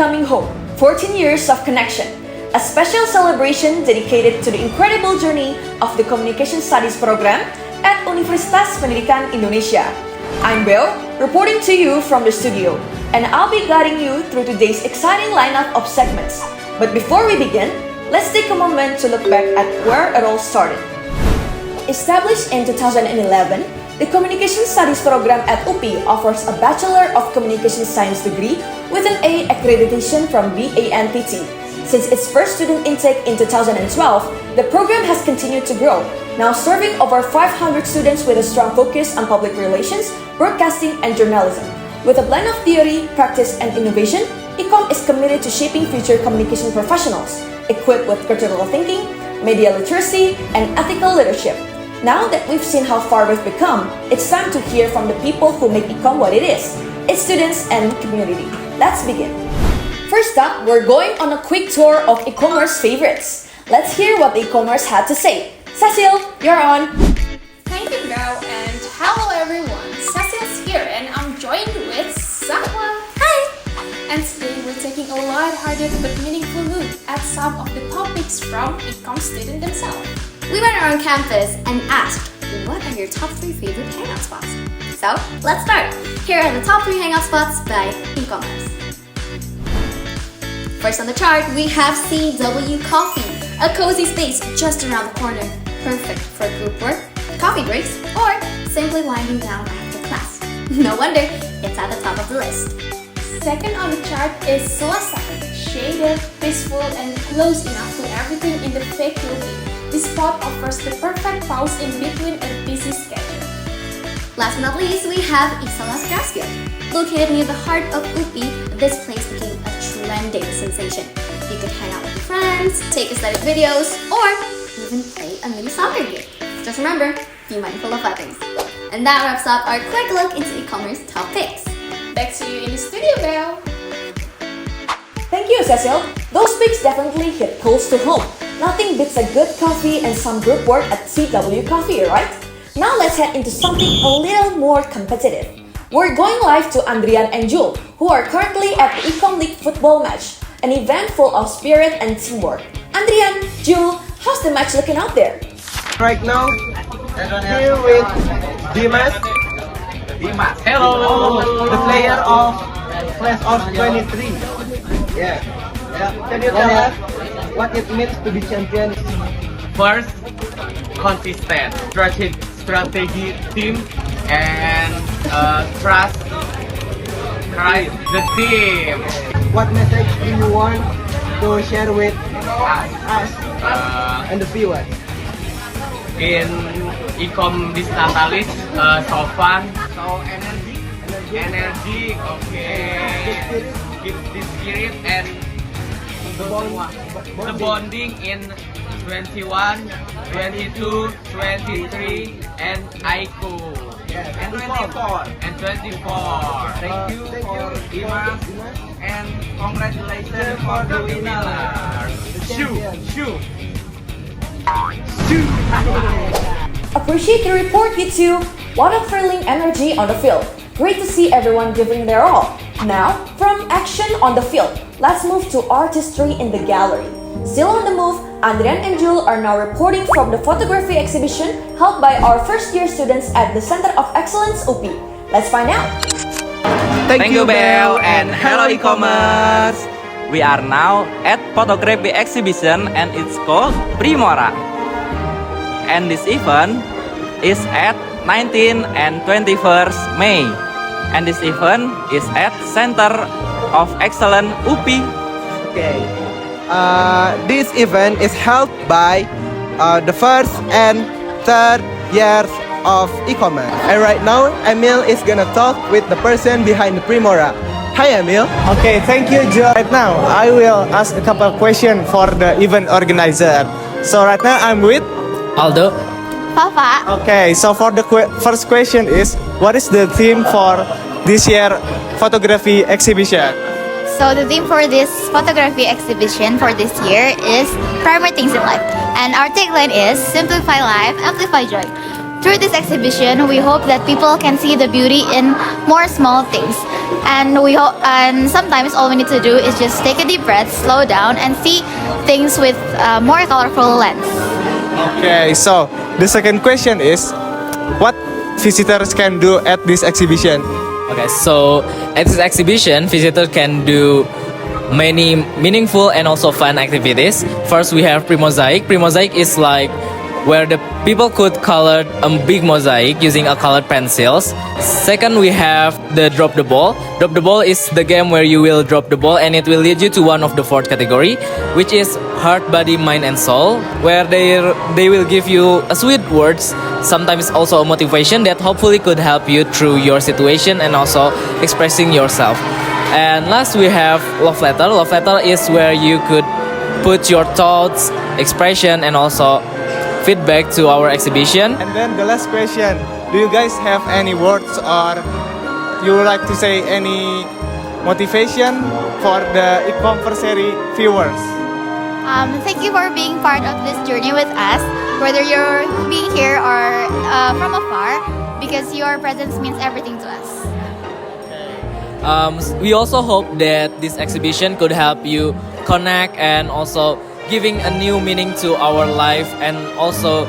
coming home, 14 years of connection. A special celebration dedicated to the incredible journey of the Communication Studies program at Universitas Pendidikan Indonesia. I'm Bel, reporting to you from the studio, and I'll be guiding you through today's exciting lineup of segments. But before we begin, let's take a moment to look back at where it all started. Established in 2011, the Communication Studies program at UPI offers a Bachelor of Communication Science degree with an A accreditation from BANPT. Since its first student intake in 2012, the program has continued to grow, now serving over 500 students with a strong focus on public relations, broadcasting, and journalism. With a blend of theory, practice, and innovation, ICOM is committed to shaping future communication professionals, equipped with critical thinking, media literacy, and ethical leadership. Now that we've seen how far we've become, it's time to hear from the people who make ICOM what it is, its students and community. Let's begin. First up, we're going on a quick tour of e-commerce favorites. Let's hear what the e-commerce had to say. Cecil, you're on. Thank you, Bel, and hello everyone. Cecil's here, and I'm joined with Sakwa. Hi! And today we're taking a light-hearted but meaningful look at some of the topics from e-com students themselves. We went around campus and asked, what are your top 3 favorite hangout spots? So, let's start. Here are the top 3 hangout spots by e-commerce. First on the chart, we have CW Coffee, a cozy space just around the corner, perfect for group work, coffee breaks, or simply winding down after class. No wonder it's at the top of the list. Second on the chart is Selasa, shaded, peaceful, and close enough to everything in the fake lobby. This spot offers the perfect pause in between a busy schedule. Last but not least, we have Isalas Casket. Located near the heart of UPI, this place became a trending sensation. You could hang out with your friends, take aesthetic videos, or even play a mini soccer game. Just remember, be mindful of others. And that wraps up our quick look into e-commerce top picks. Back to you in the studio, Bel. Thank you, Cecil. Those picks definitely hit close to home. Nothing beats a good coffee and some group work at CW Coffee, right? Now let's head into something a little more competitive. We're going live to Andrian and Jul, who are currently at the Ecom League football match, an event full of spirit and teamwork. Andrian, Jul, how's the match looking out there? Right now, here with Dimas. Hello. The player of class of 23. Yeah. Can you tell us what it means to be champion? First, consistent strategy team and trust the team. What message do you want to share with us and the viewers? In Ecom Distatalis, so fun, so energy, okay. Keep the spirit and the bonding in 21, 22, 23, and ICO. And 24. Thank you for Dimas and congratulations for the winner. Shoo. Appreciate the report, you two. What a thrilling energy on the field. Great to see everyone giving their all. Now, from action on the field, let's move to artistry in the gallery. Still on the move, Andrian and Jul are now reporting from the photography exhibition held by our first-year students at the Center of Excellence UPI. Let's find out. Thank you, Bel, and hello e-commerce. We are now at photography exhibition and it's called Primora. And this event is at 19 and 21st May. And this event is at Center of Excellence UPI. Okay. This event is held by the first and third years of e-commerce. And right now, Emil is gonna talk with the person behind the Primora. Hi, Emil. Okay, thank you, Joe. Right now, I will ask a couple of questions for the event organizer. So right now, I'm with Aldo. Papa. Okay, so for the first question is, what is the theme for this year photography exhibition? So the theme for this photography exhibition for this year is Primary Things in Life. And our tagline is Simplify Life, Amplify Joy. Through this exhibition, we hope that people can see the beauty in more small things. And sometimes all we need to do is just take a deep breath, slow down, and see things with a more colorful lens. Okay, so the second question is, what visitors can do at this exhibition? Okay, so at this exhibition, visitors can do many meaningful and also fun activities. First, we have pre-mosaic. Pre-mosaic is like where the people could color a big mosaic using a colored pencils. Second, we have the drop the ball. Drop the ball is the game where you will drop the ball and it will lead you to one of the fourth category, which is heart, body, mind, and soul, where they will give you a sweet words, sometimes also a motivation that hopefully could help you through your situation and also expressing yourself. And last, we have love letter. Love letter is where you could put your thoughts, expression, and also feedback to our exhibition. And then the last question, do you guys have any words or you would like to say any motivation for the e-conversary viewers? Thank you for being part of this journey with us, whether you're being here or from afar, because your presence means everything to us. We also hope that this exhibition could help you connect and also giving a new meaning to our life and also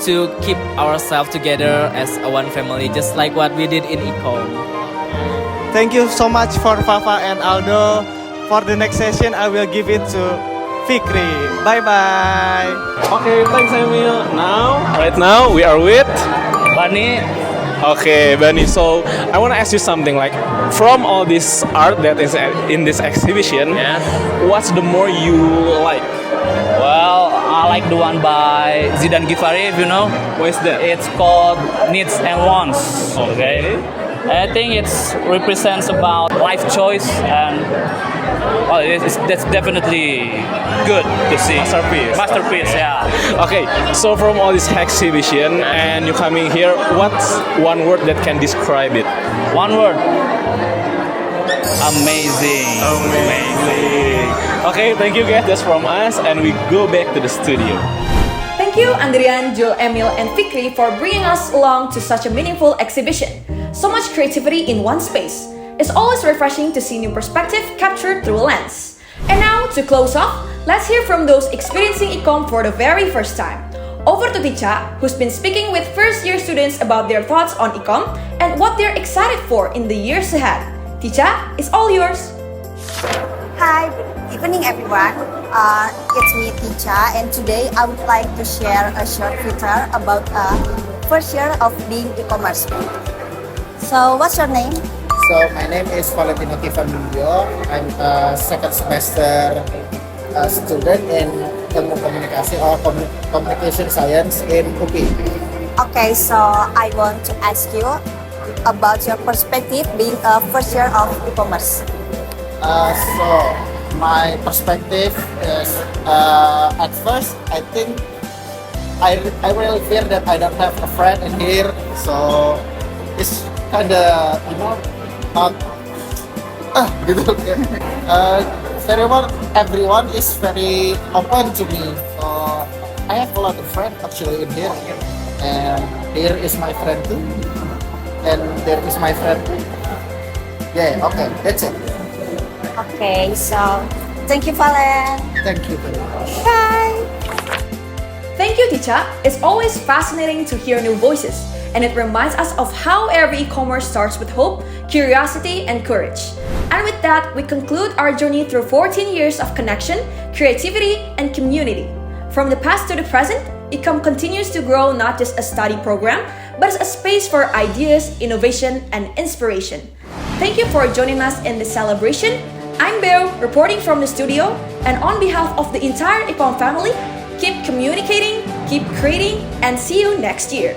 to keep ourselves together as a one family, just like what we did in Ecom. Thank you so much for Fafa and Aldo. For the next session, I will give it to Fikri. Bye bye. Okay, thanks Emil. Right now we are with Bani, Okay, Bani. So I want to ask you something. Like, from all this art that is in this exhibition, what's the more you like? Well, I like the one by Zidan Gifari, if you know. What is that? It's called Needs and Wants. Okay. I think it represents about life choice and that's definitely good to see. Masterpiece, yeah. Okay, so from all this exhibition and you coming here, what's one word that can describe it? One word. Amazing. Okay, thank you guys. That's from us, and we go back to the studio. Thank you, Andrian, Joel, Emil, and Fikri for bringing us along to such a meaningful exhibition. So much creativity in one space. It's always refreshing to see new perspective captured through a lens. And now, to close off, let's hear from those experiencing Ecom for the very first time. Over to Ticha, who's been speaking with first-year students about their thoughts on Ecom and what they're excited for in the years ahead. Ticha, it's all yours. Hi, good evening everyone. It's me Ticha, and today I would like to share a short feature about first year of being e-commerce. So, what's your name? So my name is Valentino Kivanundio. I'm a second semester student in Ilmu Komunikasi or Communication Science in UPI. Okay, so I want to ask you about your perspective being a first year of e-commerce. So my perspective is at first I think I really fear that I don't have a friend in here, so it's kinda not gitu. Everyone is very open to me. So I have a lot of friends actually in here, and here is my friend too, and there is my friend too. Yeah, okay, that's it. Okay, so thank you, Valen. Thank you very much. Bye. Thank you, Ticha. It's always fascinating to hear new voices, and it reminds us of how every e-commerce starts with hope, curiosity, and courage. And with that, we conclude our journey through 14 years of connection, creativity, and community. From the past to the present, Ecom continues to grow not just a study program, but as a space for ideas, innovation, and inspiration. Thank you for joining us in this celebration. I'm Beo, reporting from the studio, and on behalf of the entire Ecom family, keep communicating, keep creating, and see you next year.